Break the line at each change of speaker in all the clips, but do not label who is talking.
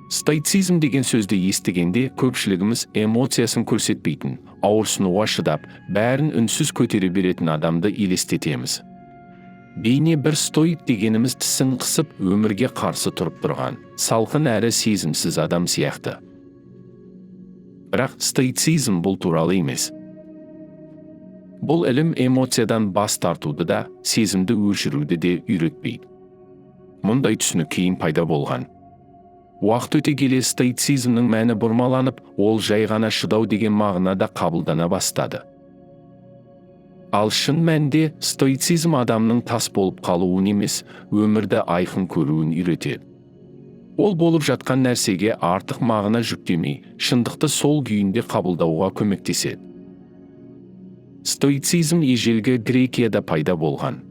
Стоицизм деген сөзді естігенде көпшілігіміз эмоциясын көрсетпейтін, ауырсынуға шыдап, бәрін үнсіз көтере беретін адамды елестетеміз. Бейне бір стоик дегеніміз тісін қысып өмірге қарсы тұрып тұрған, салқын әрі сезімсіз адам сияқты. Бірақ стоицизм бұл туралы емес. Бұл ілім эмоциядан бас тартуды да, сезімді өшіруді де үйретпейді. Мұндай түсінік кейін пайда болған. Уақыт өте келе стоицизмнің мәні бұрмаланып, ол жай ғана шыдау деген мағынада қабылдана бастады. Ал шын мәнінде стоицизм адамның тас болып қалуын емес, өмірді айқын көруін үйретеді. Ол болып жатқан нәрсеге артық мағына жүктемей, шындықты сол күйінде қабылдауға көмектеседі. Стоицизм ежелгі Грекияда пайда болған.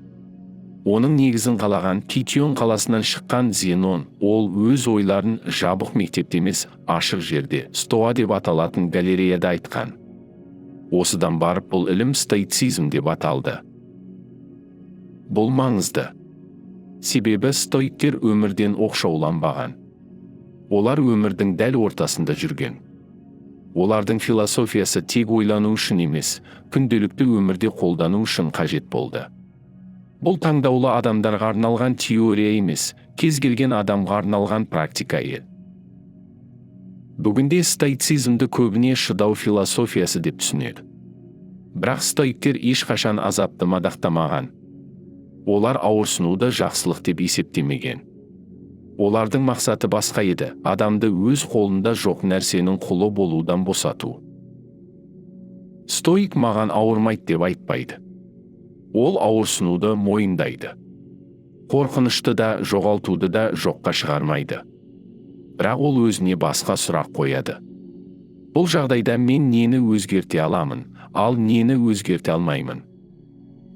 Оның негізін қалаған Китион қаласынан шыққан Зенон, ол өз ойларын жабық мектепте емес, ашық жерде, стоа деп аталатын галереяда айтқан. Осыдан барып бұл ілім стоицизм деп аталды. Бұл маңызды. Себебі стоиктер өмірден оқшауланбаған. Олар өмірдің дәл ортасында жүрген. Олардың философиясы тек ойлану үшін емес, күнделікті өмірде қолдану үшін қажет болды. Бұл таңдаулы адамдарға арналған теория емес, кез келген адамға арналған практика еді. Бүгінде стоицизмді көбіне шыдау философиясы деп түсінеді. Бірақ стоиктер ешқашан азапты мадақтамаған. Олар ауырсынуды жақсылық деп есептемеген. Олардың мақсаты басқа еді, адамды өз қолында жоқ нәрсенің құлы болудан босату. Стоик маған ауырмайды деп айтпайды. Ол ауырсынуды мойындайды. Қорқынышты да, жоғалтуды да жоққа шығармайды. Бірақ ол өзіне басқа сұрақ қояды. Бұл жағдайда мен нені өзгерте аламын, ал нені өзгерте алмаймын?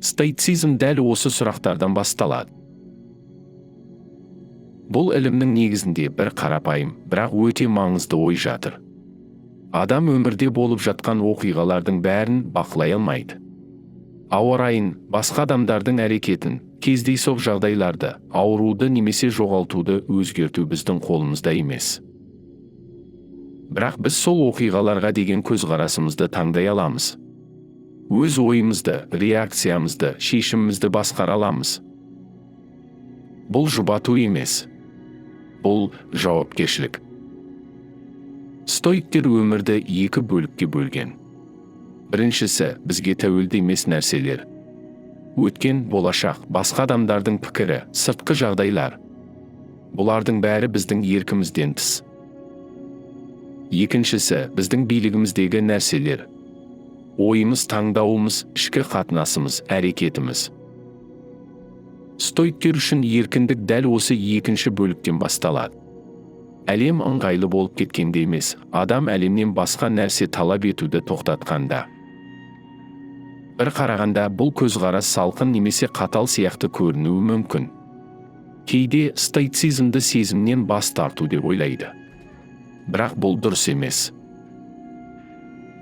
Стоицизм дәл осы сұрақтардан басталады. Бұл ілімнің негізінде бір қарапайым, бірақ өте маңызды ой жатыр. Адам өмірде болып жатқан оқиғалардың бәрін бақылай алмайды. Ауа райын, басқа адамдардың әрекетін, кездейсоқ жағдайларды, ауруды немесе жоғалтуды өзгерту біздің қолымызда емес. Бірақ біз сол оқиғаларға деген көзқарасымызды таңдай аламыз. Өз ойымызды, реакциямызды, шешімімізді басқара аламыз. Бұл жұбату емес. Бұл жауапкершілік. Стоиктер өмірді екі бөлікке бөлген. Біріншісі, бізге тәуелді емес нәрселер. Өткен, болашақ, басқа адамдардың пікірі, сыртқы жағдайлар. Бұлардың бәрі біздің еркімізден тыс. Екіншісі, біздің билігіміздегі нәрселер. Ойымыз, таңдауымыз, ішкі қатынасымыз, әрекетіміз. Стоиктер үшін еркіндік дәл осы екінші бөліктен басталады. Әлем ыңғайлы болып кеткенде емес, адам әлемнен басқа нәрсе талап етуді тоқтатқанда. Бір қарағанда бұл көзқарас салқын немесе қатал сияқты көрінуі мүмкін. Кейде стоицизмді сезімнен бас тарту деп ойлайды. Бірақ бұл дұрыс емес.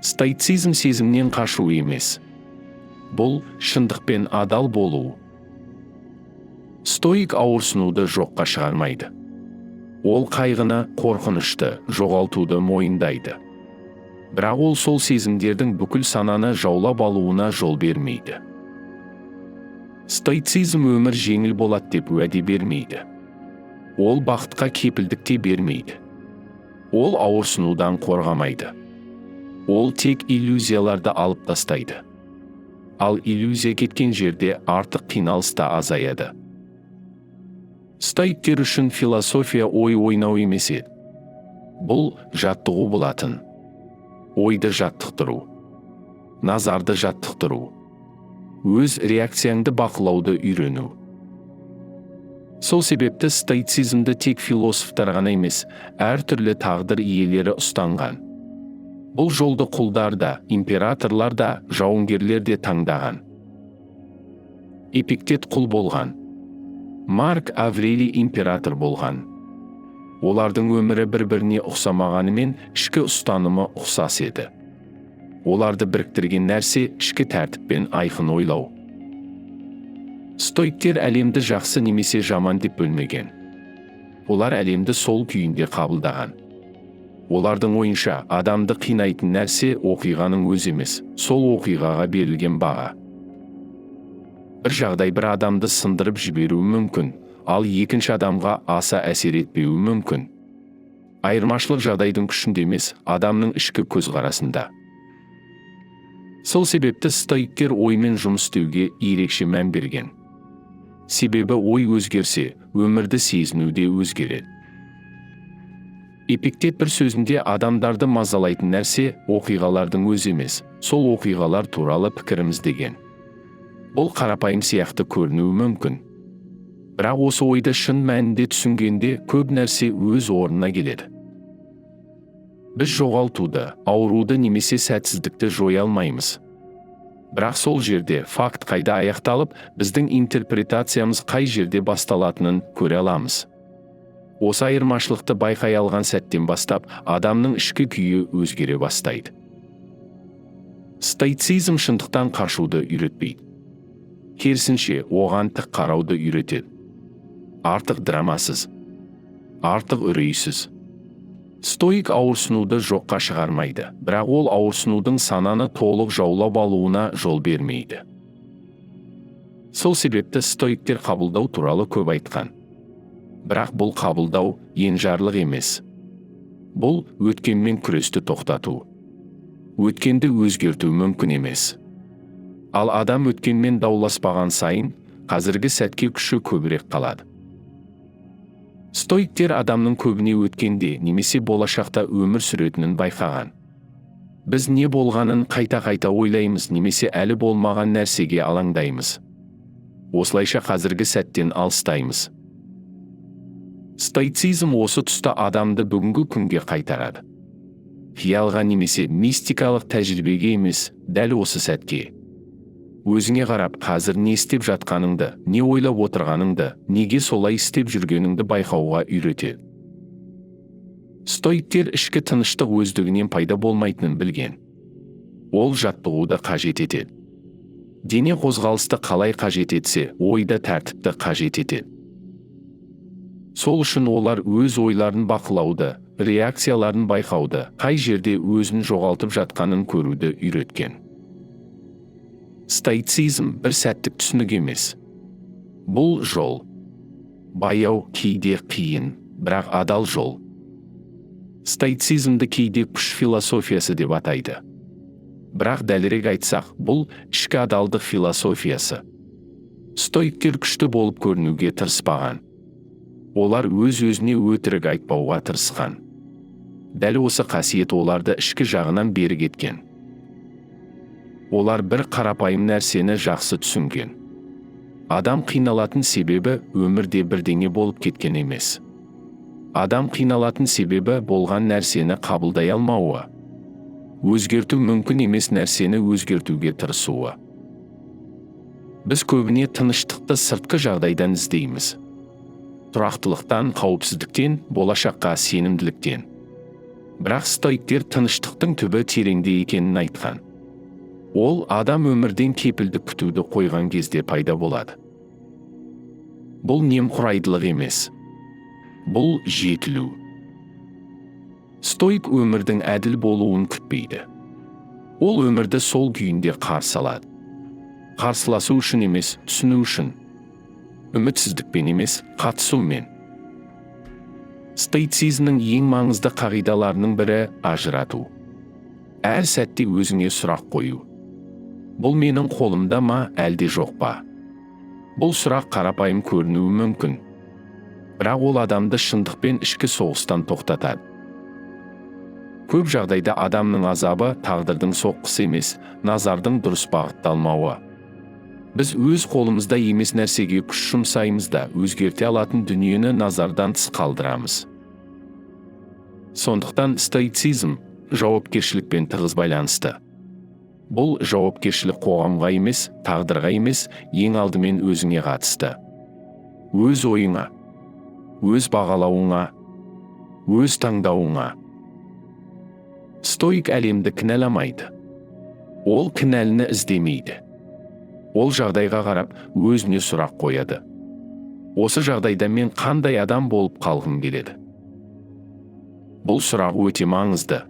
Стоицизм сезімнен қашу емес. Бұл шындықпен адал болу. Стоик ауырсынуды жоққа шығармайды. Ол қайғыны, қорқынышты, жоғалтуды мойындайды. Бірақ ол сол сезімдердің бүкіл сананы жаулап алуына жол бермейді. Стоицизм өмір жеңіл болады деп уәде бермейді. Ол бақытқа кепілдік те бермейді. Ол ауырсынудан қорғамайды. Ол тек иллюзияларды алып тастайды. Ал иллюзия кеткен жерде артық қиналыс та азаяды. Стоиктер үшін философия ой ойнау емес еді. Бұл жаттығу болатын. Ойды жаттықтыру. Назарды жаттықтыру. Өз реакцияңды бақылауды үйрену. Сол себепті стоицизмді тек философтар ғана емес, әртүрлі тағдыр иелері ұстанған. Бұл жолды құлдар да, императорлар да, жауынгерлер де таңдаған. Эпиктет құл болған. Марк Аврелий император болған. Олардың өмірі бір-біріне ұқсамағанымен ішкі ұстанымы ұқсас еді. Оларды біріктірген нәрсе ішкі тәртіппен айқын ойлау. Стоиктер әлемді жақсы немесе жаман деп бөлмеген. олар әлемді сол күйінде қабылдаған. Олардың ойынша адамды қинайтын нәрсе оқиғаның өзі емес, сол оқиғаға берілген баға. Бір жағдай бір адамды сындырып жіберуі мүмкін, ал екінші адамға аса әсер етпеуі мүмкін. Айырмашылық жағдайдың күшінде емес, адамның ішкі көзқарасында. Сол себепті стоиктер оймен жұмыс істеуге ерекше мән берген. Себебі ой өзгерсе, өмірді сезіну де өзгереді. Эпиктет бір сөзінде адамдарды мазалайтын нәрсе оқиғалардың өзі емес, сол оқиғалар туралы пікіріміз деген. Бұл қарапайым сияқты көрінуі мүмкін. Бірақ осы ойды шын мәнінде түсінгенде көп нәрсе өз орнына келеді. Біз жоғалтуды, ауруды немесе сәтсіздікті жоя алмаймыз. Бірақ сол жерде факт қайда аяқталып, біздің интерпретациямыз қай жерде басталатынын көре аламыз. Осы айырмашылықты байқай алған сәттен бастап, адамның ішкі күйі өзгере бастайды. Стоицизм шындықтан қашуды үйретпейді. Керісінше, оған тік қарауды үйретеді. Артық драмасыз, артық үрейсіз. Стоик ауырсынуды жоққа шығармайды, бірақ ол ауырсынудың сананы толық жаулап алуына жол бермейді. Сол себепті стоиктер қабылдау туралы көп айтқан. Бірақ бұл қабылдау енжарлық емес. Бұл өткенмен күресті тоқтату. Өткенді өзгерту мүмкін емес. Ал адам өткенмен дауласпаған сайын, қазіргі сәтке күші көбірек қалады. Стоиктер адамның көбіне өткенде немесе болашақта өмір сүретінін байқаған. Біз не болғанын қайта-қайта ойлаймыз немесе әлі болмаған нәрсеге алаңдаймыз. Осылайша қазіргі сәттен алыстаймыз. Стоицизм осы тұста адамды бүгінгі күнге қайтарады. Қиялға немесе мистикалық тәжірибеге емес, дәл осы сәтке. Өзіңе қарап, қазір не істеп жатқаныңды, не ойлап отырғаныңды, неге солай істеп жүргеніңді байқауға үйретеді. Стоиктер ішкі тыныштық өздігінен пайда болмайтынын білген. Ол жаттығуды қажет етеді. Дене қозғалысты қалай қажет етсе, ойда тәртіпті қажет етеді. Сол үшін олар өз ойларын бақылауды, реакцияларын байқауды, қай жерде өзін жоғалтып жатқанын көруді үйреткен. Стоицизм бір сәттік түсінік емес. Бұл жол. Баяу, кейде қиын, бірақ адал жол. Стоицизмді кейде күш философиясы деп атайды. Бірақ дәлірек айтсақ, бұл ішкі адалдық философиясы. Стоиктер күшті болып көрінуге тырыспаған. Олар өз-өзіне өтірік айтпауға тырысқан. Дәл осы қасиет оларды ішкі жағынан берік еткен. Олар бір қарапайым нәрсені жақсы түсінген. Адам қиналатын себебі өмірде бірдеңе болып кеткен емес. Адам қиналатын себебі болған нәрсені қабылдай алмауы. Өзгерту мүмкін емес нәрсені өзгертуге тырысуы. Біз көбіне тыныштықты сыртқы жағдайдан іздейміз. Тұрақтылықтан, қауіпсіздіктен, болашаққа сенімділіктен. Бірақ стоиктер тыныштықтың түбі тереңде екенін айтқан. Ол адам өмірден кепілдік күтуді қойған кезде пайда болады. Бұл немқұрайдылық емес. Бұл жетілу. Стоик өмірдің әділ болуын күтпейді. Ол өмірді сол күйінде қарсы алады. Қарсыласу үшін емес, түсіну үшін. Үмітсіздікпен емес, қатысумен. Стоицизмнің ең маңызды қағидаларының бірі ажырату. Әр сәтте өзіңе сұрақ қою. Бұл менің қолымда ма, әлде жоқ па? Бұл сұрақ қарапайым көрінуі мүмкін. Бірақ ол адамды шындықпен ішкі соғыстан тоқтатады. Көп жағдайда адамның азабы тағдырдың соққысы емес, назардың дұрыс бағытталмауы. Біз өз қолымызда емес нәрсеге күш жұмсаймыз да, өзгерте алатын дүниені назардан тыс қалдырамыз. Сондықтан стоицизм жауапкершілікпен тығыз байланысты. Бұл жауапкершілік қоғамға емес, тағдырға емес, ең алдымен өзіңе қатысты. Өз ойыңа, өз бағалауыңа, өз таңдауыңа. Стоик әлемді кінәламайды. Ол кінәліні іздемейді. Ол жағдайға қарап, өзіне сұрақ қояды. Осы жағдайда мен қандай адам болып қалғым келеді? Бұл сұрақ өте маңызды.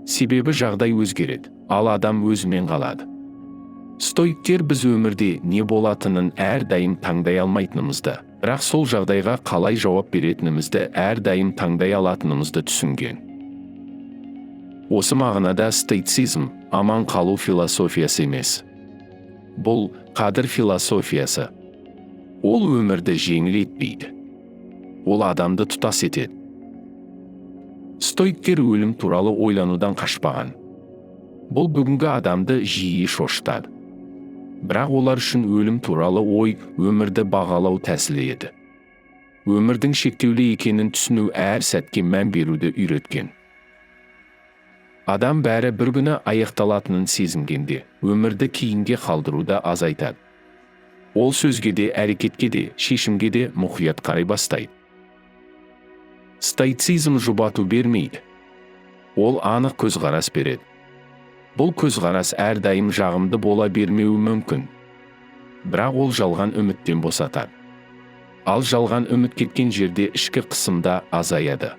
Себебі жағдай өзгереді, ал адам өзімен қалады. Стоиктер біз өмірде не болатынын әрдайым таңдай алмайтынымызды, бірақ сол жағдайға қалай жауап беретінімізді әрдайым таңдай алатынымызды түсінген. Осы мағынада стоицизм аман қалу философиясы емес. Бұл қадір философиясы. Ол өмірді жеңіл етпейді. Ол адамды тұтас етеді. Стоиктер өлім туралы ойланудан қашпаған. Бұл бүгінгі адамды жиі шошытады. Бірақ олар үшін өлім туралы ой өмірді бағалау тәсілі еді. Өмірдің шектеулі екенін түсіну әр сәтке мән беруді үйреткен. Адам бәрі бір күні аяқталатынын сезінгенде, өмірді кейінге қалдыруды азайтады. Ол сөзге де, әрекетке де, шешімге де мұқият қарай бастайды. Стоицизм жұбату бермейді. Ол анық көзқарас береді. Бұл көзқарас әрдайым жағымды бола бермеуі мүмкін. Бірақ ол жалған үміттен босатады. Ал жалған үміт кеткен жерде ішкі қысымда азаяды.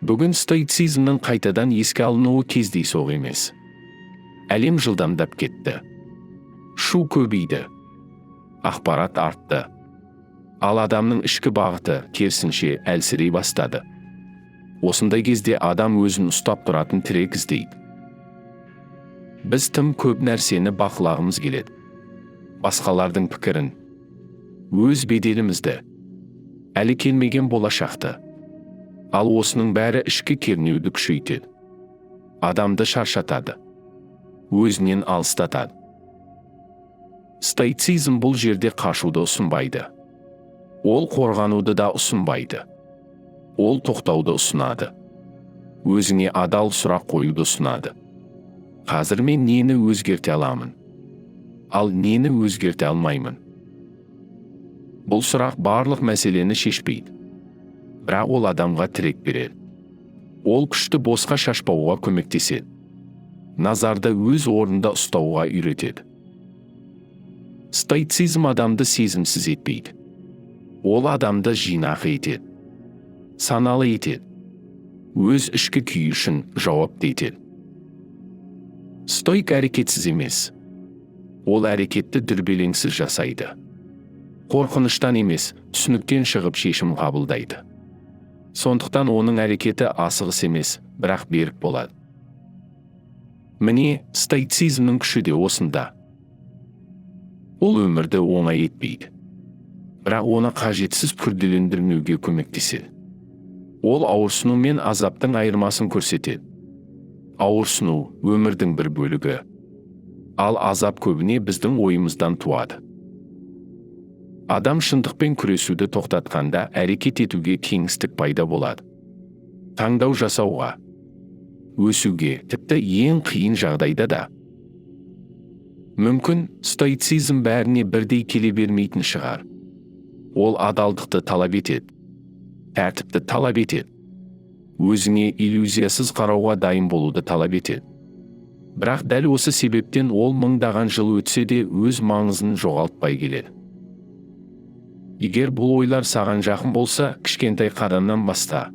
Бүгін стоицизмнің қайтадан еске алынуы кездейсоқ емес. Әлем жылдамдап кетті. Шу көбейді. Ақпарат артты. Ал адамның ішкі бағыты керісінше әлсірей бастады. Осындай кезде адам өзін ұстап тұратын тірек іздейді. Біз тым көп нәрсені бақылағымыз келеді. Басқалардың пікірін, өз беделімізді, әлі келмеген болашақты. Ал осының бәрі ішкі кернеуді күшейтеді. Адамды шаршатады. Өзінен алыстатады. Стоицизм бұл жерде қашуды ұсынбайды. Ол қорғануды да ұсынбайды. Ол тоқтауды ұсынады. Өзіңе адал сұрақ қоюды ұсынады. Қазір мен нені өзгерте аламын? Ал нені өзгерте алмаймын? Бұл сұрақ барлық мәселені шешпейді. Бірақ ол адамға тірек береді. Ол күшті босқа шашпауға көмектеседі. Назарды өз орнында ұстауға үйретеді. Стоицизм адамды сезімсіз етпейді. Ол адамды жинақы етеді. Саналы етеді. Өз ішкі күйі үшін жауапты етеді. Стоик әрекетсіз емес. Ол әрекетті дүрбелеңсіз жасайды. Қорқыныштан емес, түсініктен шығып шешім қабылдайды. Сондықтан оның әрекеті асығыс емес, бірақ берік болады. Міне, стоицизмнің күші де осында. Ол өмірді оңай етпейді. Бірақ оны қажетсіз күрделендірмеуге көмектеседі. Ол ауырсыну мен азаптың айырмасын көрсетеді. Ауырсыну өмірдің бір бөлігі. Ал азап көбіне біздің ойымыздан туады. Адам шындықпен күресуді тоқтатқанда әрекет етуге кеңістік пайда болады. Таңдау жасауға, өсуге, тіпті ең қиын жағдайда да. Мүмкін стоицизм бәріне бірдей келе бермейтін шығар. Ол адалдықты талап етеді. Тәртіпті талап етеді. Өзіңе иллюзиясыз қарауға дайын болуды талап етеді. Бірақ дәл осы себептен ол мыңдаған жыл өтсе де өз маңызын жоғалтпай келеді. Егер бұл ойлар саған жақын болса, кішкентай қадамнан баста.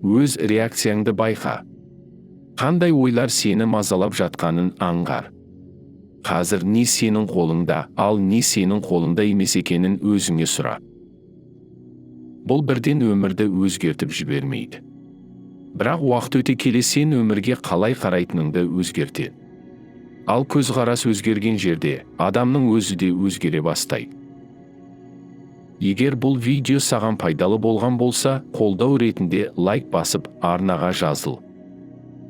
Өз реакцияңды байқа. Қандай ойлар сені мазалап жатқанын аңғар. Қазір не сенің қолыңда, ал не сенің қолыңда емес екенін өзіңе сұра. Бұл бірден өмірді өзгертіп жібермейді. Бірақ уақыт өте келе сен өмірге қалай қарайтыныңды өзгертеді. Ал көзқарас өзгерген жерде адамның өзі де өзгере бастайды. Егер бұл видео саған пайдалы болған болса, қолдау ретінде лайк басып арнаға жазыл.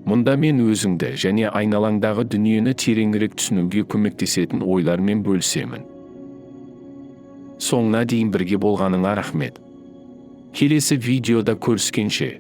Мұнда мен өзіңді және айналаңдағы дүниені тереңірек түсінуге көмектесетін ойлармен бөлісемін. Соңына дейін бірге болғаныңа рахмет. Келесі видеода көріскенше.